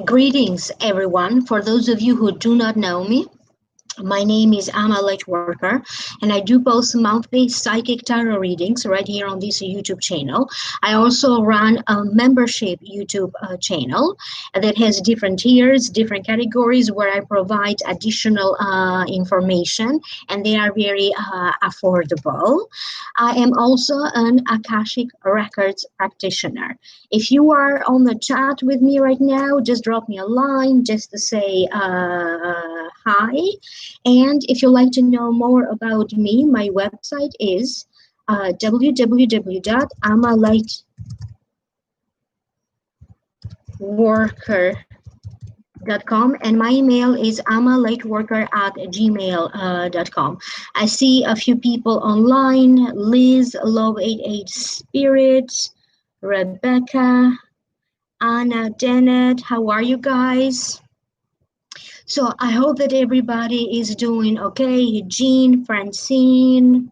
Greetings, everyone. For those of you who do not know me, my name is amalightworker, and I do post monthly psychic tarot readings right here on this YouTube channel. I also run a membership YouTube channel that has different tiers, different categories where I provide additional information, and they are very affordable. I am also an Akashic records practitioner. If you are on the chat with me right now, just drop me a line just to say hi. And if you'd like to know more about me, my website is www.amalightworker.com, and my email is amalightworker@gmail.com. I see a few people online: Liz, Love88 Spirit, Rebecca, Anna, Dennett. How are you guys? So I hope that everybody is doing okay. Jean, Francine.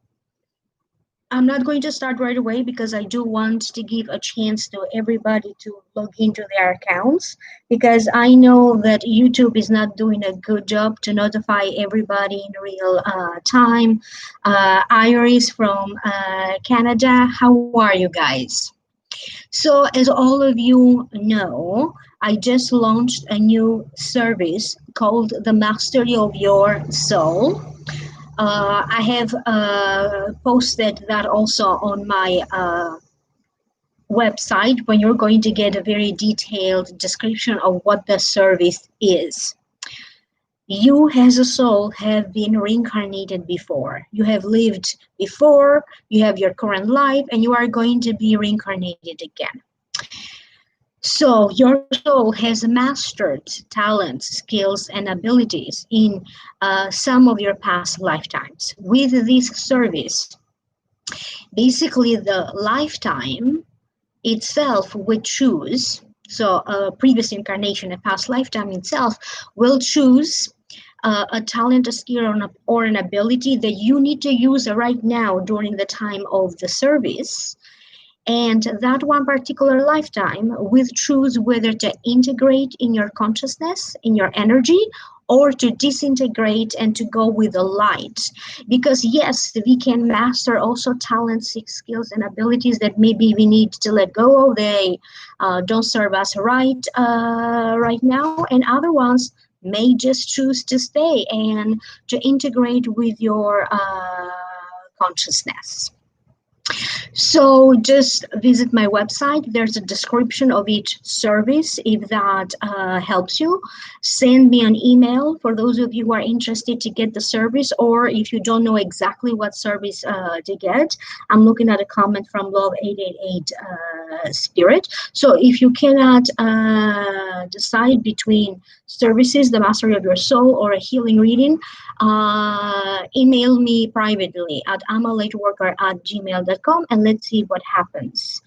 I'm not going to start right away because I do want to give a chance to everybody to log into their accounts, because I know that YouTube is not doing a good job to notify everybody in real time. Iris from Canada, how are you guys? So as all of you know, I just launched a new service called the Mastery of Your Soul. I have posted that also on my website, when you're going to get a very detailed description of what the service is. You as a soul have been reincarnated before. You have lived before, you have your current life, and you are going to be reincarnated again. So your soul has mastered talents, skills, and abilities in some of your past lifetimes. With this service, basically the lifetime itself would choose, so a previous incarnation, a past lifetime itself will choose a talent, a skill, or an ability that you need to use right now during the time of the service. And that one particular lifetime will choose whether to integrate in your consciousness, in your energy, or to disintegrate and to go with the light. Because yes, we can master also talents, skills, and abilities that maybe we need to let go of. They don't serve us right now, and other ones may just choose to stay and to integrate with your consciousness. So just visit my website. There's a description of each service if that helps you. Send me an email for those of you who are interested to get the service, or if you don't know exactly what service to get. I'm looking at a comment from Love888 Spirit. So if you cannot decide between services, the Mastery of Your Soul or a healing reading, email me privately at amalightworker@gmail.com, and let's see what happens.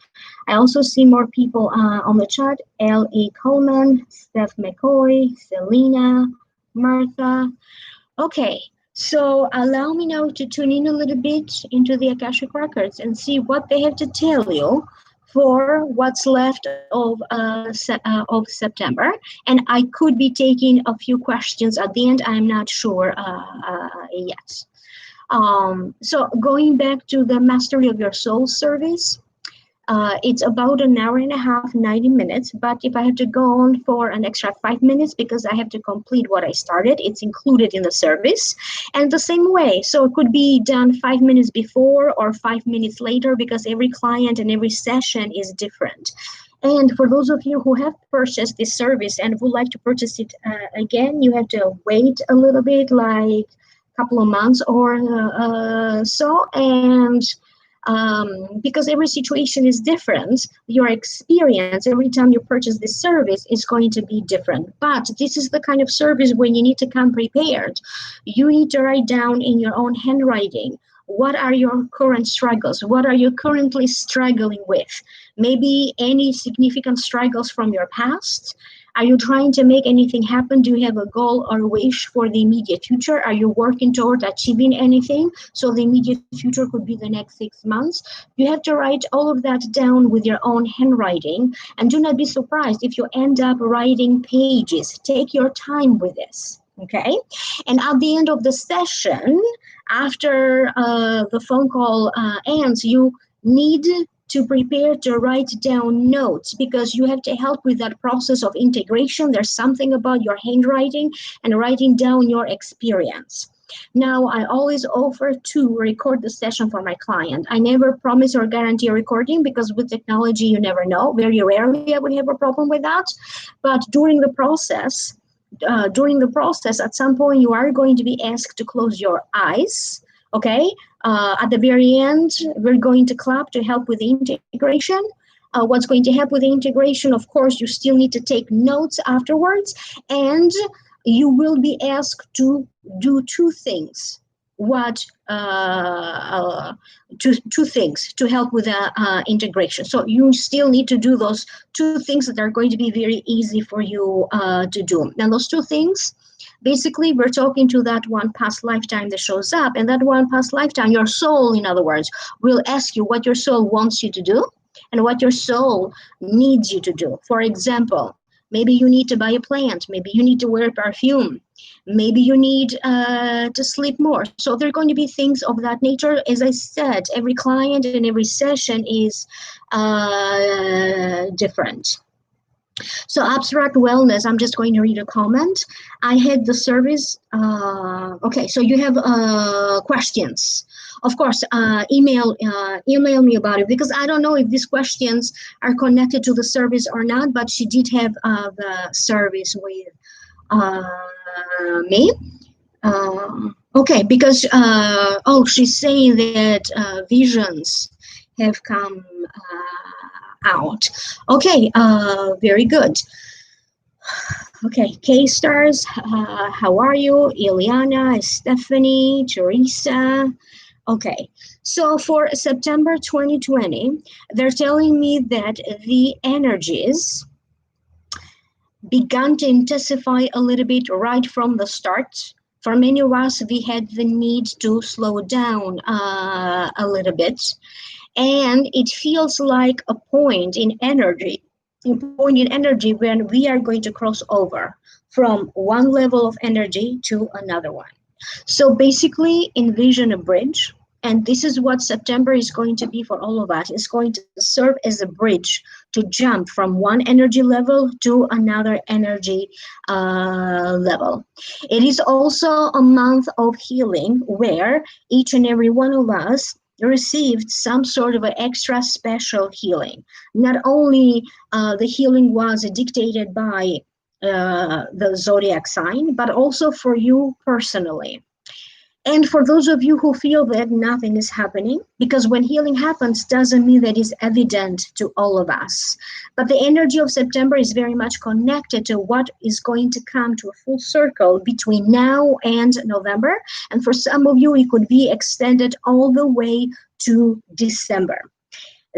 I also see more people on the chat: L.E. Coleman, Steph McCoy, Selena, Martha. Okay, so allow me now to tune in a little bit into the Akashic Records and see what they have to tell you for what's left of September. And I could be taking a few questions at the end. I'm not sure yet. So going back to the Mastery of Your Soul service, it's about an hour and a half, 90 minutes. But if I have to go on for an extra 5 minutes because I have to complete what I started, it's included in the service. And the same way, so it could be done 5 minutes before or 5 minutes later, because every client and every session is different. And for those of you who have purchased this service and would like to purchase it again, you have to wait a little bit, like a couple of months or so. And because every situation is different, your experience every time you purchase this service is going to be different. But this is the kind of service when you need to come prepared. You need to write down in your own handwriting, what are your current struggles? What are you currently struggling with? Maybe any significant struggles from your past. Are you trying to make anything happen? Do you have a goal or wish for the immediate future? Are you working toward achieving anything? So the immediate future could be the next 6 months. You have to write all of that down with your own handwriting, and do not be surprised if you end up writing pages. Take your time with this. Okay, and at the end of the session, after the phone call ends, you need to prepare to write down notes, because you have to help with that process of integration. There's something about your handwriting and writing down your experience. Now, I always offer to record the session for my client. I never promise or guarantee a recording, because with technology, you never know. Very rarely I would have a problem with that. But during the process, at some point, you are going to be asked to close your eyes. Okay, at the very end, we're going to clap to help with the integration. What's going to help with the integration, of course, you still need to take notes afterwards, and you will be asked to do two things. Two things to help with the integration. So you still need to do those two things that are going to be very easy for you to do. Now, those two things, basically, we're talking to that one past lifetime that shows up, and that one past lifetime, your soul, in other words, will ask you what your soul wants you to do and what your soul needs you to do. For example, maybe you need to buy a plant, maybe you need to wear perfume, maybe you need to sleep more. So there are going to be things of that nature. As I said, every client and every session is different. So abstract wellness, I'm just going to read a comment. I had the service. Okay, so you have questions. Of course, email me about it, because I don't know if these questions are connected to the service or not, but she did have the service with me. Okay, because, she's saying that visions have come out. Okay, very good. Okay, K-Stars, how are you? Ileana, Stephanie, Teresa. Okay, so for September 2020, they're telling me that the energies began to intensify a little bit right from the start. For many of us, we had the need to slow down a little bit. And it feels like a point in energy when we are going to cross over from one level of energy to another one. So basically, envision a bridge. And this is what September is going to be for all of us. It's going to serve as a bridge to jump from one energy level to another energy level. It is also a month of healing, where each and every one of us received some sort of an extra special healing. Not only the healing was dictated by the zodiac sign, but also for you personally. And for those of you who feel that nothing is happening, because when healing happens, doesn't mean that it's evident to all of us. But the energy of September is very much connected to what is going to come to a full circle between now and November. And for some of you, it could be extended all the way to December.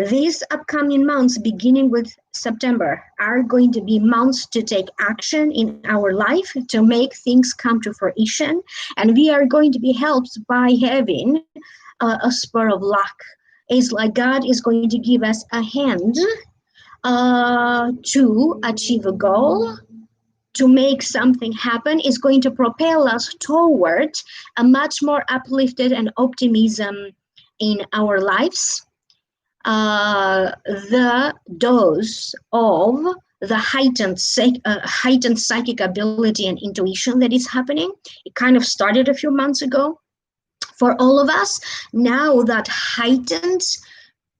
These upcoming months, beginning with September, are going to be months to take action in our life, to make things come to fruition. And we are going to be helped by having a spur of luck. It's like God is going to give us a hand to achieve a goal, to make something happen. Is going to propel us toward a much more uplifted and optimism in our lives. The dose of the heightened psychic ability and intuition that is happening. It kind of started a few months ago for all of us. Now that heightened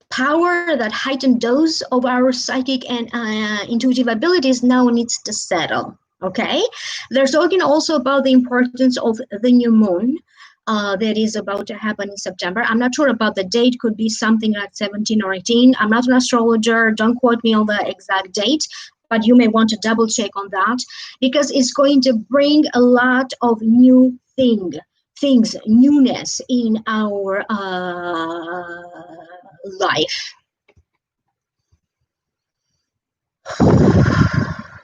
power, that heightened dose of our psychic and intuitive abilities now needs to settle. Okay, they're talking also about the importance of the new moon. That is about to happen in September. I'm not sure about the date, could be something like 17 or 18. I'm not an astrologer, don't quote me on the exact date, but you may want to double check on that, because it's going to bring a lot of new things, newness in our life.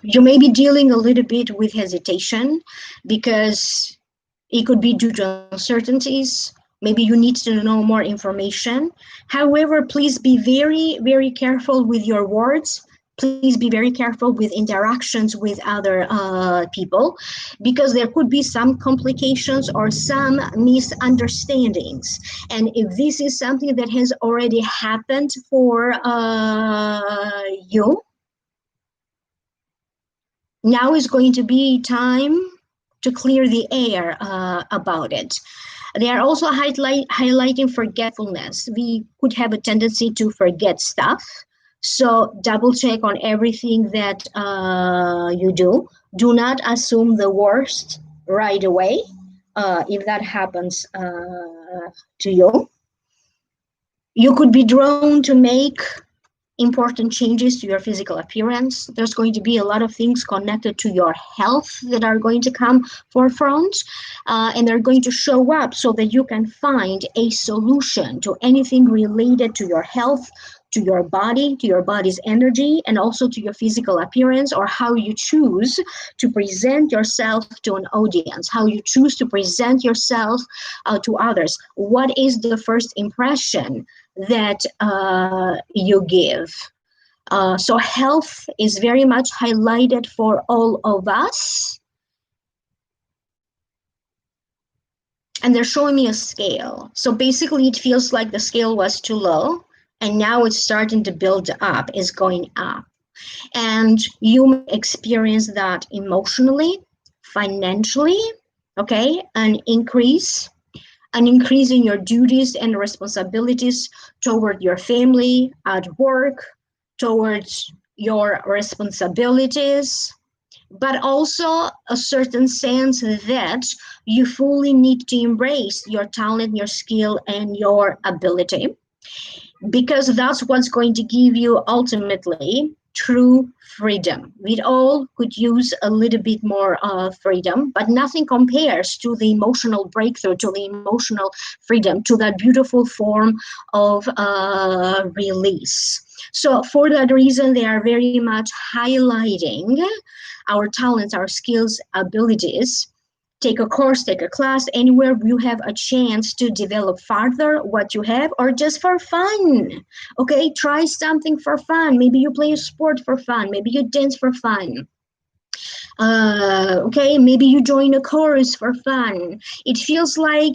You may be dealing a little bit with hesitation because it could be due to uncertainties. Maybe you need to know more information. However, please be very, very careful with your words. Please be very careful with interactions with other people, because there could be some complications or some misunderstandings. And if this is something that has already happened for you, now is going to be time to clear the air about it. They are also highlighting forgetfulness. We could have a tendency to forget stuff. So double check on everything that you do. Do not assume the worst right away if that happens to you. You could be drawn to make important changes to your physical appearance. There's going to be a lot of things connected to your health that are going to come forefront, and they're going to show up so that you can find a solution to anything related to your health, to your body, to your body's energy, and also to your physical appearance, or how you choose to present yourself to an audience, how you choose to present yourself to others. What is the first impression that you give? So health is very much highlighted for all of us. And they're showing me a scale. So basically it feels like the scale was too low, and now it's starting to build up, is going up. And you may experience that emotionally, financially, okay, an increase in your duties and responsibilities toward your family, at work, towards your responsibilities, but also a certain sense that you fully need to embrace your talent, your skill, and your ability, because that's what's going to give you ultimately true freedom. We all could use a little bit more freedom, but nothing compares to the emotional breakthrough, to the emotional freedom, to that beautiful form of release. So for that reason, they are very much highlighting our talents, our skills, abilities. Take a course, take a class, anywhere you have a chance to develop further what you have, or just for fun. Okay, try something for fun. Maybe you play a sport for fun. Maybe you dance for fun. Okay, maybe you join a chorus for fun. It feels like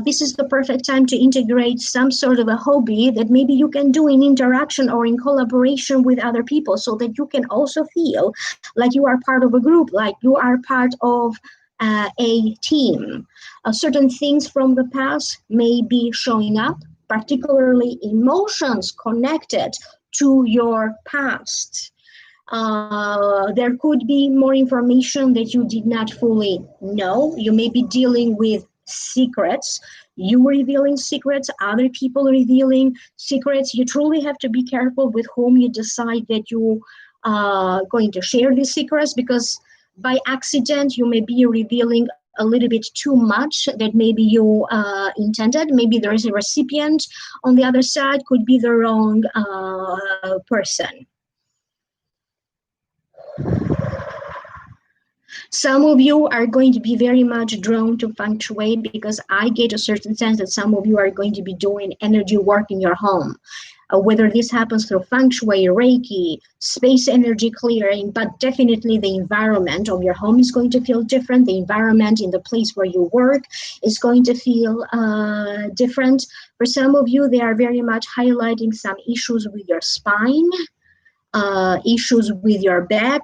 this is the perfect time to integrate some sort of a hobby that maybe you can do in interaction or in collaboration with other people, so that you can also feel like you are part of a group, like you are part of a team. Certain things from the past may be showing up, particularly emotions connected to your past. There could be more information that you did not fully know. You may be dealing with secrets. You revealing secrets, other people revealing secrets. You truly have to be careful with whom you decide that you are going to share these secrets, because by accident you may be revealing a little bit too much that maybe you intended. Maybe there is a recipient on the other side, could be the wrong person. Some of you are going to be very much drawn to feng shui, because I get a certain sense that some of you are going to be doing energy work in your home. Whether this happens through feng shui, Reiki, space energy clearing, but definitely the environment of your home is going to feel different. The environment in the place where you work is going to feel different. For some of you, they are very much highlighting some issues with your spine, issues with your back,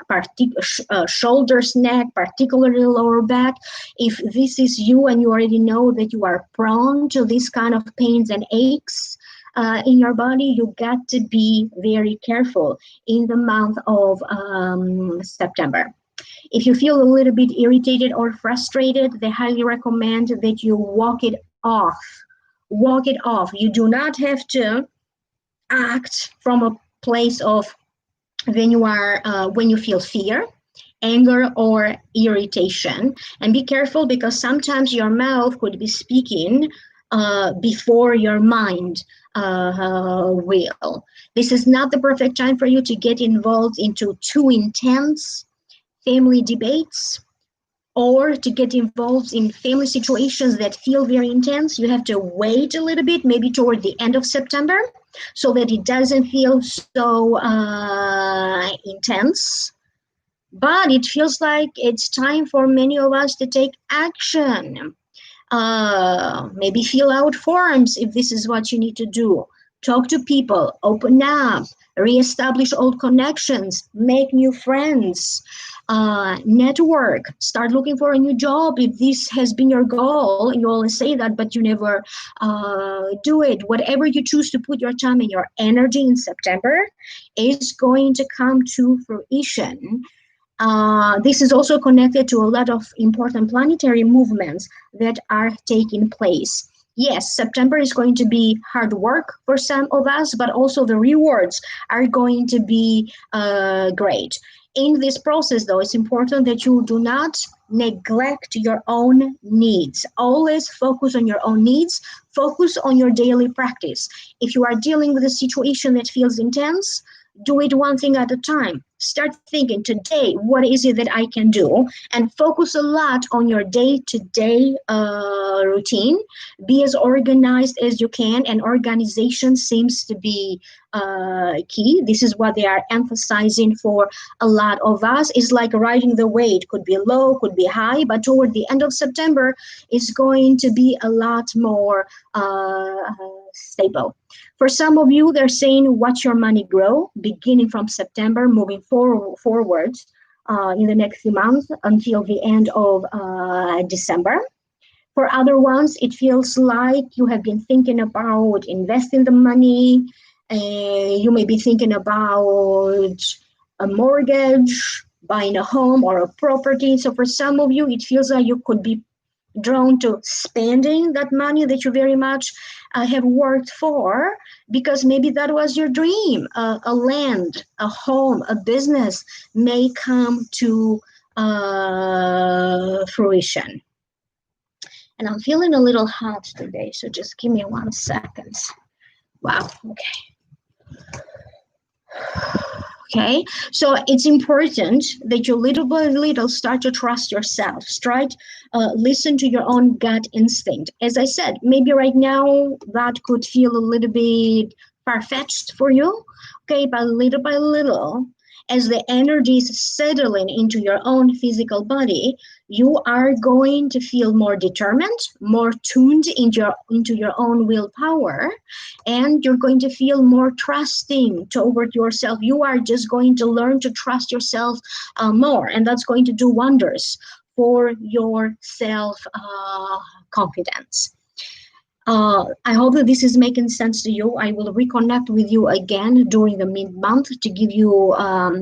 shoulders, neck, particularly lower back. If this is you and you already know that you are prone to this kind of pains and aches in your body, you got to be very careful in the month of September. If you feel a little bit irritated or frustrated, they highly recommend that you walk it off. Walk it off. You do not have to act from a place of when you feel fear, anger, or irritation. And be careful, because sometimes your mouth could be speaking before your mind will. This is not the perfect time for you to get involved into too intense family debates or to get involved in family situations that feel very intense. You have to wait a little bit, maybe toward the end of September, so that it doesn't feel so intense. But it feels like it's time for many of us to take action. Maybe fill out forms if this is what you need to do. Talk to people, open up, reestablish old connections, make new friends, network, start looking for a new job if this has been your goal. You always say that, but you never do it. Whatever you choose to put your time and your energy in September is going to come to fruition. This is also connected to a lot of important planetary movements that are taking place. Yes, September is going to be hard work for some of us, but also the rewards are going to be great. In this process, though, it's important that you do not neglect your own needs. Always focus on your own needs. Focus on your daily practice. If you are dealing with a situation that feels intense, do it one thing at a time. Start thinking today, what is it that I can do? And focus a lot on your day-to-day routine. Be as organized as you can, and organization seems to be key. This is what they are emphasizing for a lot of us. It's like riding the wave. Could be low, could be high, but toward the end of September, it's going to be a lot more stable. For some of you, they're saying watch your money grow, beginning from September, moving forward in the next few months until the end of December. For other ones, it feels like you have been thinking about investing the money. You may be thinking about a mortgage, buying a home or a property. So for some of you, it feels like you could be drawn to spending that money that you very much have worked for, because maybe that was your dream. A land, a home, a business may come to fruition. And I'm feeling a little hot today, so just give me 1 second. Wow, okay. Okay, so it's important that you little by little start to trust yourself. Listen to your own gut instinct. As I said, maybe right now that could feel a little bit far-fetched for you. Okay, but little by little, as the energy is settling into your own physical body, you are going to feel more determined, more tuned into your own willpower, and you're going to feel more trusting toward yourself. You are just going to learn to trust yourself more, and that's going to do wonders for your self-confidence. I hope that this is making sense to you. I will reconnect with you again during the mid-month to give you a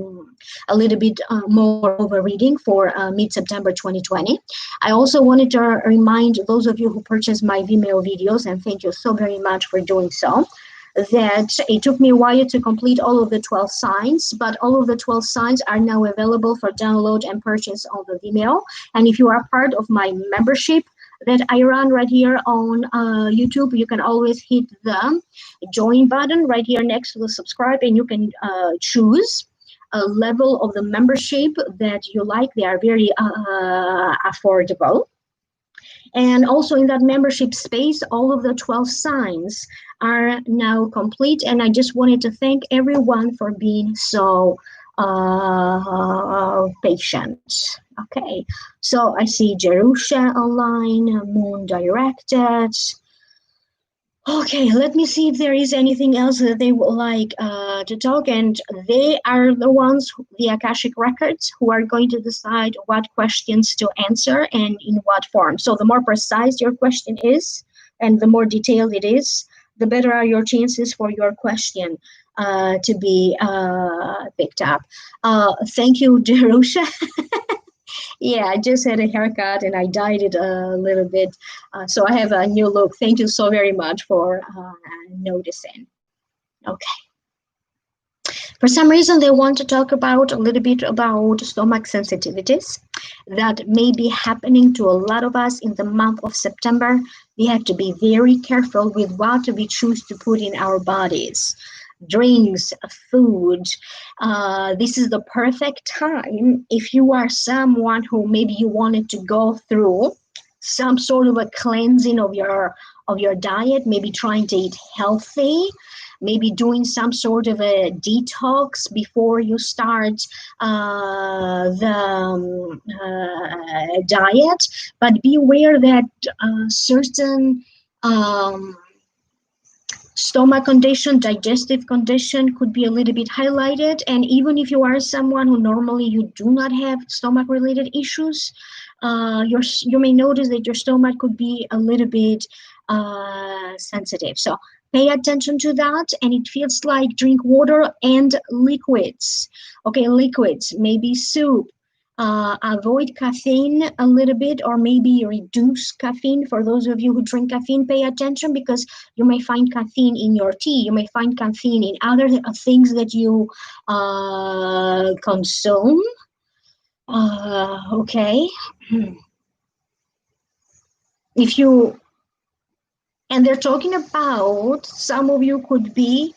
little bit more of a reading for mid-September 2020. I also wanted to remind those of you who purchased my Vimeo videos, and thank you so very much for doing so, that it took me a while to complete all of the 12 signs, but all of the 12 signs are now available for download and purchase on the Vimeo. And if you are part of my membership that I run right here on YouTube, you can always hit the join button right here next to the subscribe, and you can choose a level of the membership that you like. They are very affordable. And also in that membership space, all of the 12 signs are now complete. And I just wanted to thank everyone for being so patient. Okay, so I see Jerusha online, Moon Directed. Okay, let me see if there is anything else that they would like to talk. And they are the ones, the Akashic records, who are going to decide what questions to answer and in what form. So the more precise your question is, and the more detailed it is, the better are your chances for your question to be picked up. Thank you, Jerusha. Yeah, I just had a haircut and I dyed it a little bit. So I have a new look. Thank you so very much for noticing. Okay. For some reason, they want to talk about a little bit about stomach sensitivities that may be happening to a lot of us in the month of September. We have to be very careful with what we choose to put in our bodies. Drinks, food. This is the perfect time if you are someone who maybe you wanted to go through some sort of a cleansing of your diet, maybe trying to eat healthy, maybe doing some sort of a detox before you start the diet. But be aware that certain stomach condition, digestive condition could be a little bit highlighted. And even if you are someone who normally you do not have stomach related issues, you may notice that your stomach could be a little bit sensitive. So pay attention to that. And it feels like drink water and liquids. Okay, liquids, maybe soup. Avoid caffeine a little bit, or maybe reduce caffeine. For those of you who drink caffeine, pay attention, because you may find caffeine in your tea. You may find caffeine in other things that you consume. Okay. If you, and they're talking about, some of you could be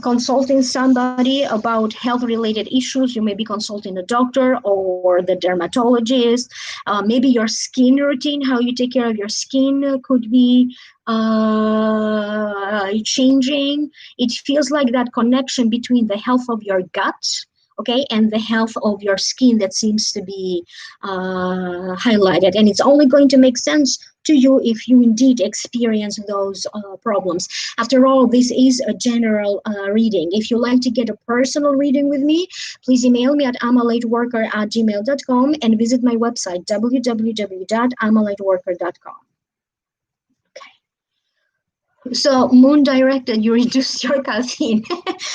consulting somebody about health-related issues. You may be consulting a doctor or the dermatologist. Maybe your skin routine, how you take care of your skin, could be changing. It feels like that connection between the health of your gut, okay, and the health of your skin that seems to be highlighted. And it's only going to make sense to you if you indeed experience those problems. After all, this is a general reading. If you like to get a personal reading with me, please email me at amalightworker@gmail.com and visit my website, www.amalightworker.com. So moon directed, you reduce your caffeine.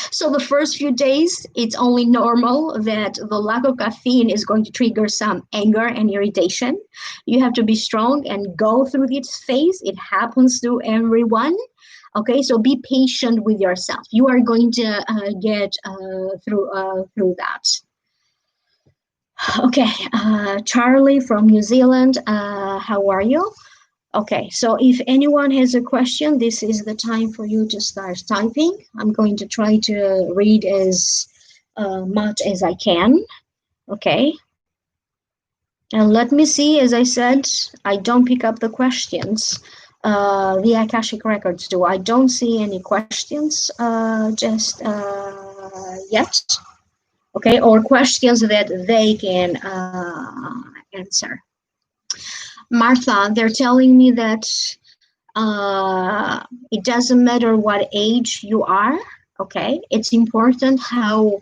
So the first few days, it's only normal that the lack of caffeine is going to trigger some anger and irritation. You have to be strong and go through this phase. It happens to everyone. Okay, so be patient with yourself. You are going to get through that. Okay, Charlie from New Zealand, how are you? Okay, so if anyone has a question, this is the time for you to start typing. I'm going to try to read as much as I can. Okay. And let me see, as I said, I don't pick up the questions. The Akashic records do. I don't see any questions just yet. Okay, or questions that they can answer. Martha, they're telling me that it doesn't matter what age you are, okay? It's important how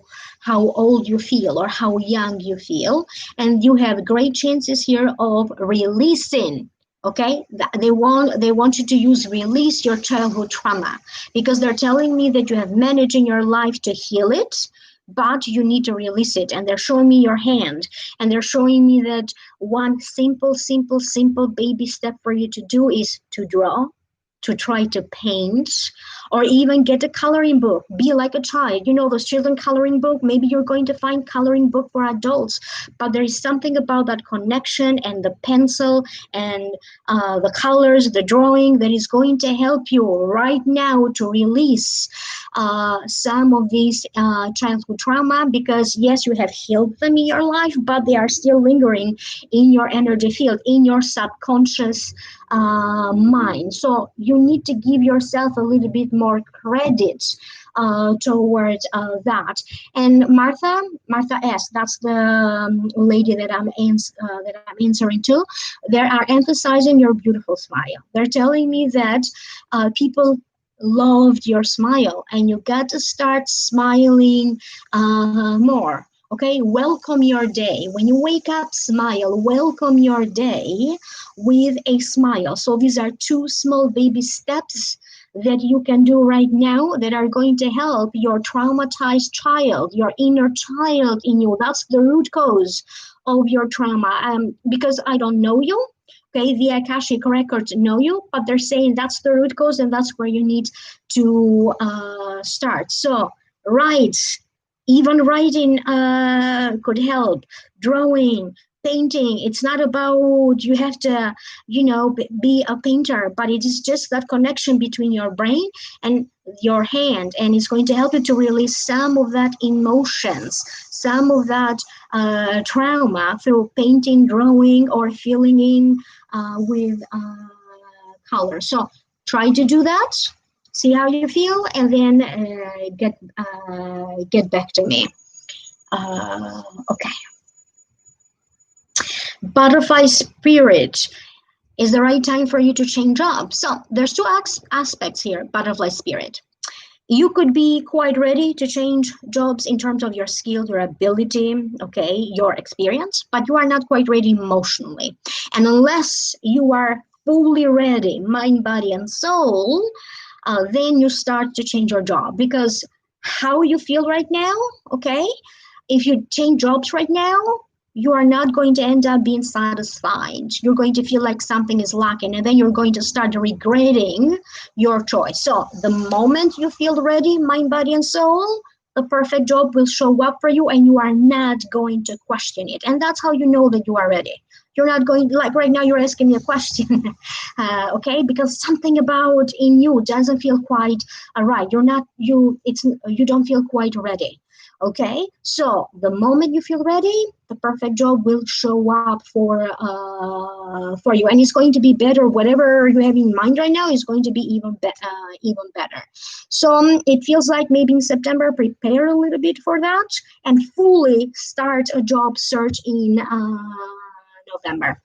old you feel or how young you feel. And you have great chances here of releasing, okay? They want you to release your childhood trauma, because they're telling me that you have managed in your life to heal it, but you need to release it. And they're showing me your hand, and they're showing me that one simple baby step for you to do is to draw, to try to paint, or even get a coloring book. Be like a child. You know, those children coloring book, maybe you're going to find coloring book for adults, but there is something about that connection and the pencil and the colors, the drawing, that is going to help you right now to release some of these childhood trauma, because yes, you have healed them in your life, but they are still lingering in your energy field, in your subconscious mind. So you need to give yourself a little bit more credit towards that. And Martha S, that's the lady that I'm answering to. They are emphasizing your beautiful smile. They're telling me that people loved your smile, and you got to start smiling more. Okay, welcome your day. When you wake up, smile. Welcome your day with a smile. So these are two small baby steps that you can do right now that are going to help your traumatized child, your inner child in you. That's the root cause of your trauma. Because I don't know you, okay, the Akashic records know you, but they're saying that's the root cause and that's where you need to start. So Right. Even writing could help. Drawing, painting. It's not about you have to, be a painter, but it is just that connection between your brain and your hand, and it's going to help you to release some of that emotions, some of that trauma through painting, drawing, or filling in with color. So try to do that, see how you feel, and then get back to me. Okay. Butterfly spirit. Is the right time for you to change jobs? So there's two aspects here. Butterfly spirit. You could be quite ready to change jobs in terms of your skill, your ability, okay, your experience, but you are not quite ready emotionally. And unless you are fully ready, mind, body, and soul, then you start to change your job, because how you feel right now, okay, if you change jobs right now, you are not going to end up being satisfied. You're going to feel like something is lacking, and then you're going to start regretting your choice. So the moment you feel ready, mind, body, and soul, the perfect job will show up for you, and you are not going to question it. And that's how you know that you are ready. You're not going, like right now, you're asking me a question, okay? Because something about in you doesn't feel quite right. You don't feel quite ready. Okay, so the moment you feel ready, the perfect job will show up for you, and it's going to be better. Whatever you have in mind right now is going to be even better. So it feels like maybe in September, prepare a little bit for that, and fully start a job search in November.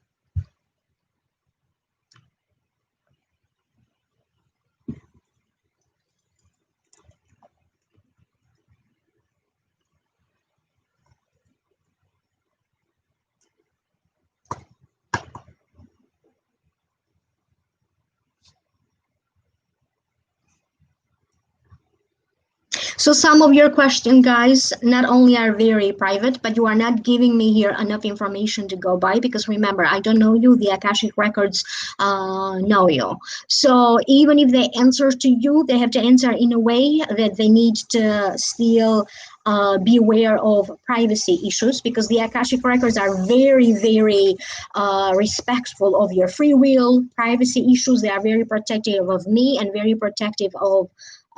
So some of your questions, guys, not only are very private, but you are not giving me here enough information to go by, because remember, I don't know you, the Akashic records know you. So even if they answer to you, they have to answer in a way that they need to still be aware of privacy issues, because the Akashic records are very, very respectful of your free will, privacy issues. They are very protective of me and very protective of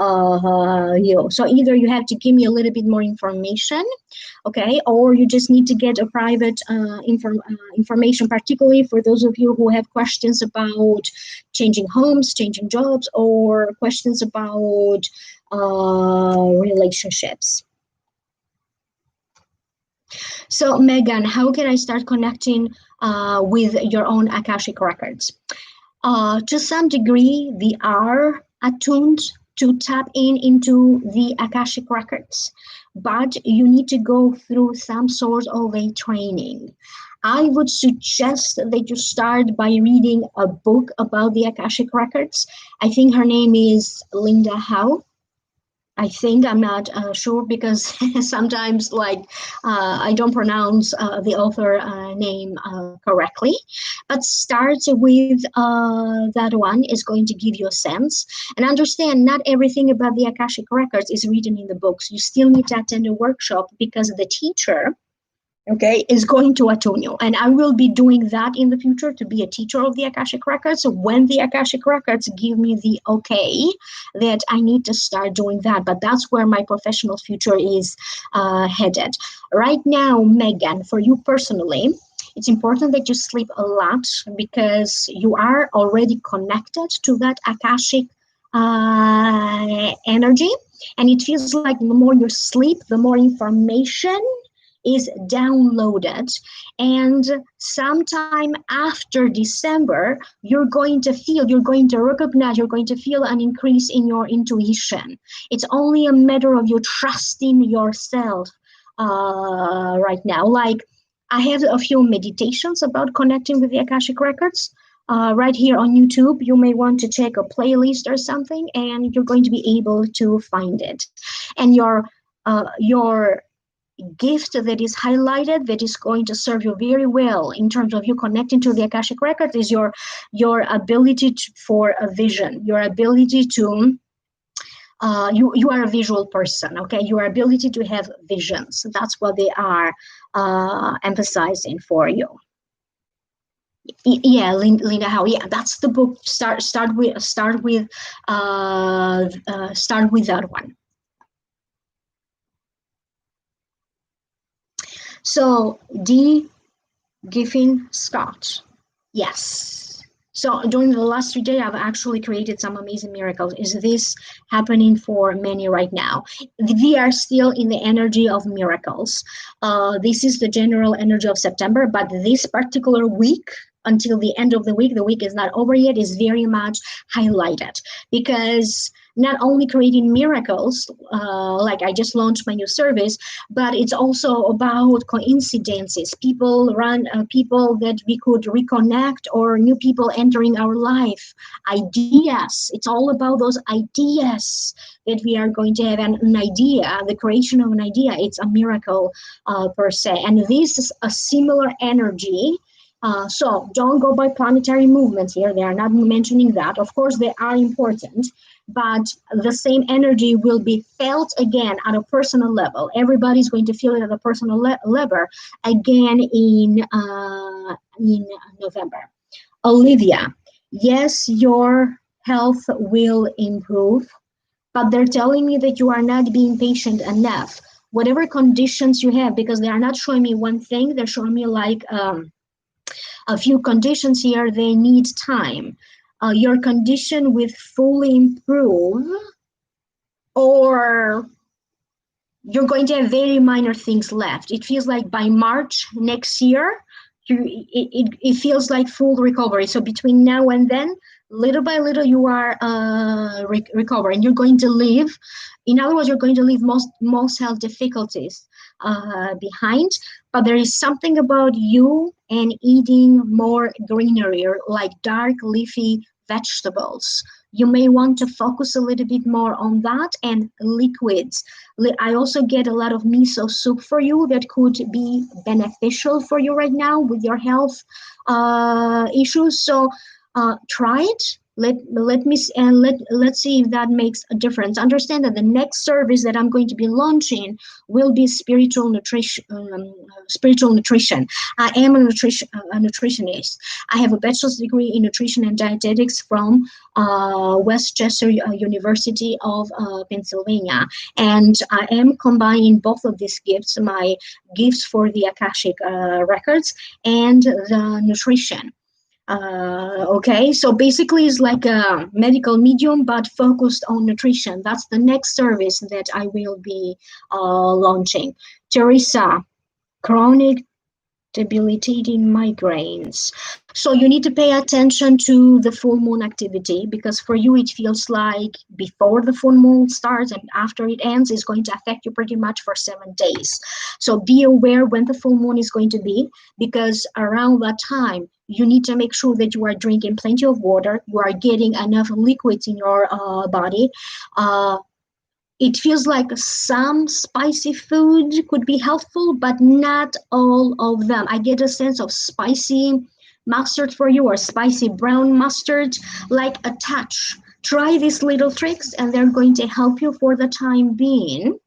you. So either you have to give me a little bit more information, okay, or you just need to get a private information, particularly for those of you who have questions about changing homes, changing jobs, or questions about relationships. So Megan, how can I start connecting with your own Akashic records? To some degree, they are attuned to tap into the Akashic records, but you need to go through some sort of a training. I would suggest that you start by reading a book about the Akashic records. I think her name is Linda Howe. I think, I'm not sure, because sometimes I don't pronounce the author name correctly, but start with that one is going to give you a sense. And understand, not everything about the Akashic records is written in the books. You still need to attend a workshop, because the teacher, okay, is going to attune you. And I will be doing that in the future, to be a teacher of the Akashic records. So when the Akashic records give me the okay that I need to start doing that, but that's where my professional future is headed. Right now, Megan, for you personally, it's important that you sleep a lot, because you are already connected to that Akashic energy. And it feels like the more you sleep, the more information is downloaded, and sometime after December, you're going to recognize, you're going to feel an increase in your intuition. It's only a matter of you trusting yourself right now. Like, I have a few meditations about connecting with the Akashic records right here on YouTube. You may want to check a playlist or something, and you're going to be able to find it. And your gift that is highlighted, that is going to serve you very well in terms of you connecting to the Akashic record, is your ability for a vision, your ability to you are a visual person, okay? Your ability to have visions. That's what they are emphasizing for you. Yeah, Linda Howe. Yeah, that's the book. Start with that one. So D. Giffin Scott. Yes. So during the last 3 days, I've actually created some amazing miracles. Is this happening for many right now? We are still in the energy of miracles. This is the general energy of September, but this particular week, until the end of the week is not over yet, is very much highlighted because not only creating miracles, like I just launched my new service, but it's also about coincidences. People that we could reconnect, or new people entering our life. Ideas. It's all about those ideas that we are going to have. An idea, the creation of an idea, it's a miracle per se. And this is a similar energy. So don't go by planetary movements here. They are not mentioning that. Of course, they are important, but the same energy will be felt again at a personal level. Everybody's going to feel it at a personal level again in November. Olivia, yes, your health will improve, but they're telling me that you are not being patient enough. Whatever conditions you have, because they are not showing me one thing, they're showing me like a few conditions here. They need time. Your condition will fully improve, or you're going to have very minor things left. It feels like by March next year, it feels like full recovery. So between now and then, little by little, you are recovering. You're going to leave. In other words, you're going to leave most health difficulties behind. But there is something about you and eating more greenery, or like dark leafy vegetables. You may want to focus a little bit more on that, and liquids. I also get a lot of miso soup for you that could be beneficial for you right now with your health issues. So try it. Let's see if that makes a difference. Understand that the next service that I'm going to be launching will be spiritual nutrition. I am a nutritionist. I have a bachelor's degree in nutrition and dietetics from Westchester University of Pennsylvania, and I am combining both of these gifts: my gifts for the Akashic records and the nutrition. Okay, so basically it's like a medical medium, but focused on nutrition. That's the next service that I will be launching. Teresa, chronic debilitating migraines. So you need to pay attention to the full moon activity, because for you it feels like before the full moon starts and after it ends is going to affect you pretty much for 7 days. So be aware when the full moon is going to be, because around that time you need to make sure that you are drinking plenty of water, you are getting enough liquids in your body. It feels like some spicy food could be helpful, but not all of them. I get a sense of spicy mustard for you, or spicy brown mustard, like a touch. Try these little tricks and they're going to help you for the time being.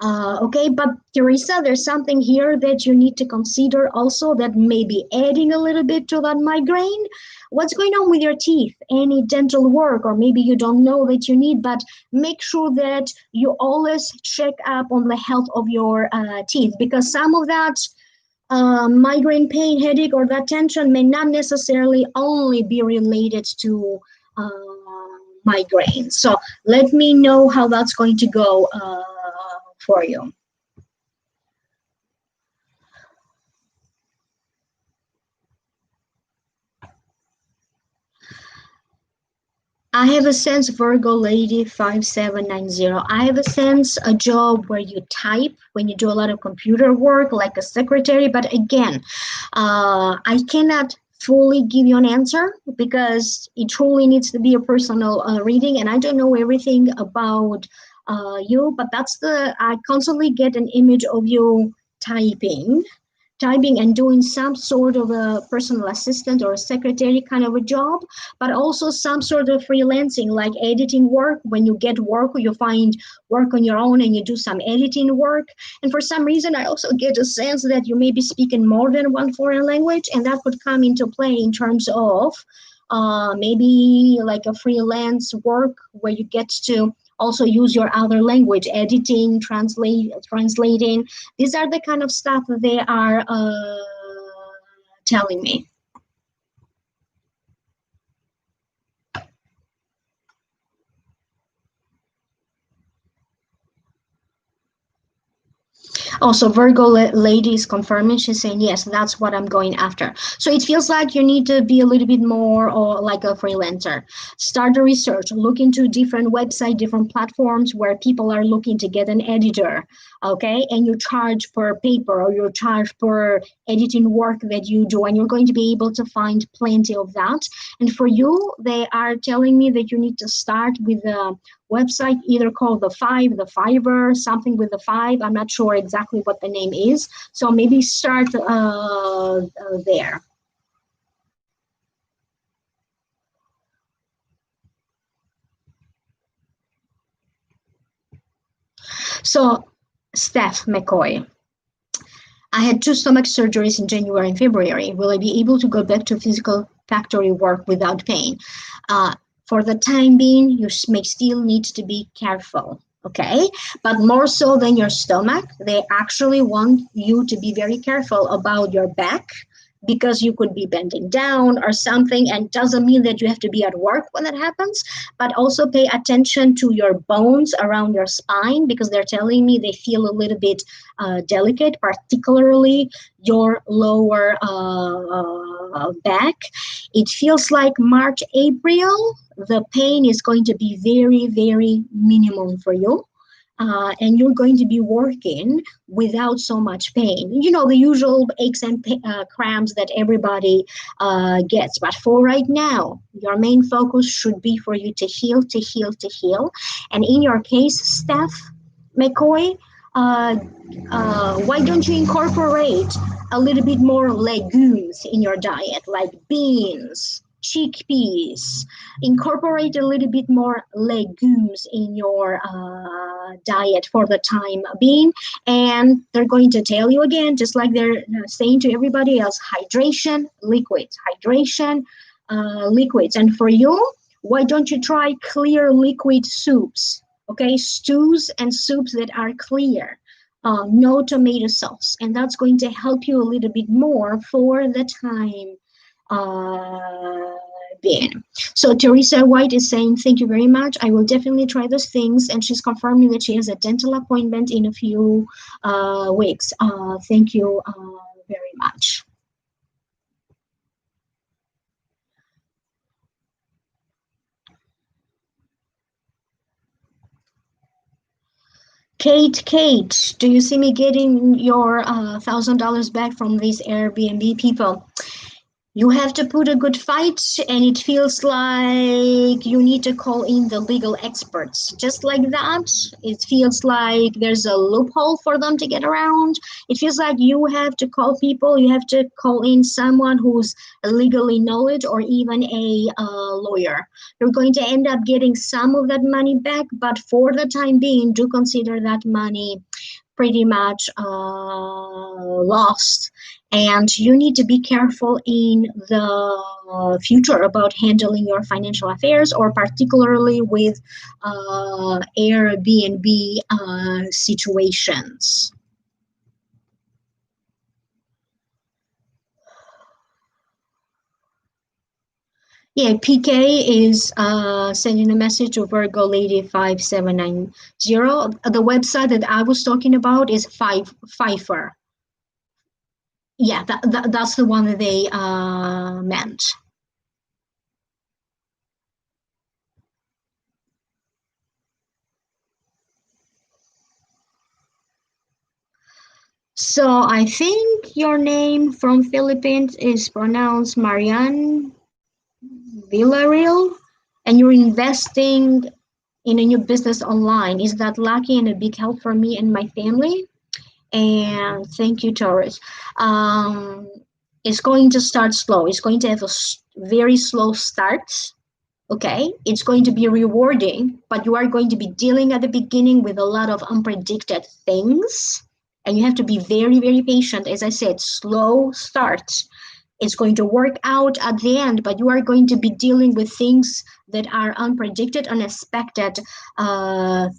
Okay, but Teresa, there's something here that you need to consider also that may be adding a little bit to that migraine. What's going on with your teeth? Any dental work, or maybe you don't know that you need, but make sure that you always check up on the health of your teeth, because some of that migraine pain, headache, or that tension may not necessarily only be related to migraine. So let me know how that's going to go for you. I have a sense, Virgo lady 5790. I have a sense, a job where you type, when you do a lot of computer work, like a secretary. But again, I cannot fully give you an answer because it truly needs to be a personal reading, and I don't know everything about you. But I constantly get an image of you typing. typing and doing some sort of a personal assistant or a secretary kind of a job, but also some sort of freelancing like editing work. When you get work, you find work on your own and you do some editing work. And for some reason, I also get a sense that you may be speaking more than one foreign language, and that could come into play in terms of maybe like a freelance work where you get to also use your other language, editing, translating. These are the kind of stuff that they are telling me. Also, Virgo lady is confirming. She's saying, yes, that's what I'm going after. So it feels like you need to be a little bit more or like a freelancer. Start the research, look into different websites, different platforms where people are looking to get an editor, okay? And you charge per paper or you charge per editing work that you do, and you're going to be able to find plenty of that. And for you, they are telling me that you need to start with a website either called the Fiverr, something with the five. I'm not sure exactly what the name is. So maybe start there. So Steph McCoy, I had 2 stomach surgeries in January and February. Will I be able to go back to physical factory work without pain? For the time being, you may still need to be careful, okay? But more so than your stomach, they actually want you to be very careful about your back, because you could be bending down or something, and doesn't mean that you have to be at work when that happens, but also pay attention to your bones around your spine, because they're telling me they feel a little bit delicate, particularly your lower back. It feels like March, April, the pain is going to be very, very minimum for you. And you're going to be working without so much pain. You know, the usual aches and cramps that everybody gets. But for right now, your main focus should be for you to heal, to heal, to heal. And in your case, Steph McCoy, why don't you incorporate a little bit more legumes in your diet, like beans, chickpeas? Incorporate a little bit more legumes in your diet for the time being. And they're going to tell you again, just like they're saying to everybody else, hydration, liquids, hydration, liquids. And for you, why don't you try clear liquid soups? Okay, stews and soups that are clear, no tomato sauce, and that's going to help you a little bit more for the time being. So Teresa White is saying, thank you very much. I will definitely try those things. And she's confirming that she has a dental appointment in a few weeks. Thank you very much. Kate, do you see me getting your $1,000 back from these Airbnb people? You have to put a good fight, and it feels like you need to call in the legal experts. Just like that, it feels like there's a loophole for them to get around. It feels like you have to call people, you have to call in someone who's legally knowledge, or even a lawyer. You're going to end up getting some of that money back, but for the time being, do consider that money pretty much lost. And you need to be careful in the future about handling your financial affairs, or particularly with Airbnb situations. Yeah, PK is sending a message to Virgo Lady 5790. The website that I was talking about is Fiverr. Yeah, that's the one that they meant. So I think your name from Philippines is pronounced Marianne Villarreal, and you're investing in a new business online. Is that lucky and a big help for me and my family? And thank you, Taurus. It's going to start slow. It's going to have a very slow start. Okay, it's going to be rewarding, but you are going to be dealing at the beginning with a lot of unpredicted things, and you have to be very, very patient. As I said, slow start. It's going to work out at the end, but you are going to be dealing with things that are unpredicted, unexpected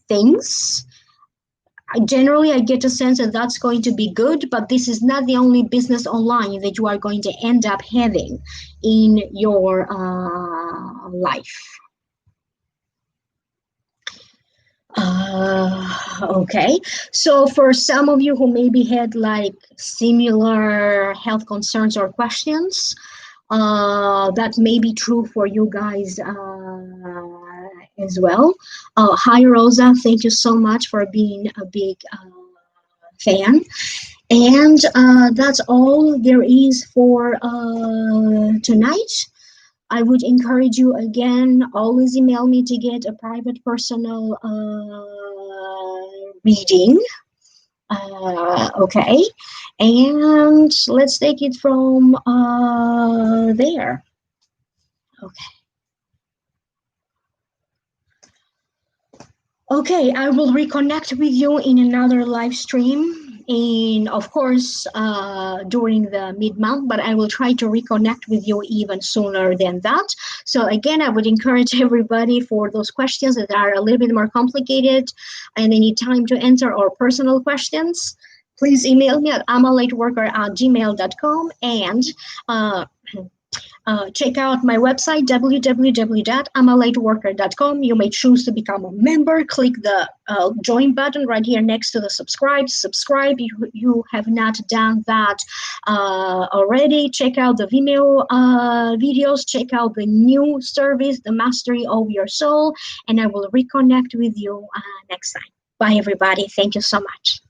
things. Generally, I get a sense that that's going to be good, but this is not the only business online that you are going to end up having in your life. Okay, so for some of you who maybe had like similar health concerns or questions, that may be true for you guys as well. Hi, Rosa. Thank you so much for being a big fan. And that's all there is for tonight. I would encourage you again, always email me to get a private personal reading. Okay, and let's take it from there. Okay. Okay, I will reconnect with you in another live stream. And of course, during the mid-month, but I will try to reconnect with you even sooner than that. So again, I would encourage everybody for those questions that are a little bit more complicated and they need time to answer or personal questions, please email me at amalightworker@gmail.com and check out my website, www.amalightworker.com. You may choose to become a member. Click the join button right here next to the subscribe. Subscribe if you have not done that already. Check out the Vimeo videos. Check out the new service, The Mastery of Your Soul. And I will reconnect with you next time. Bye, everybody. Thank you so much.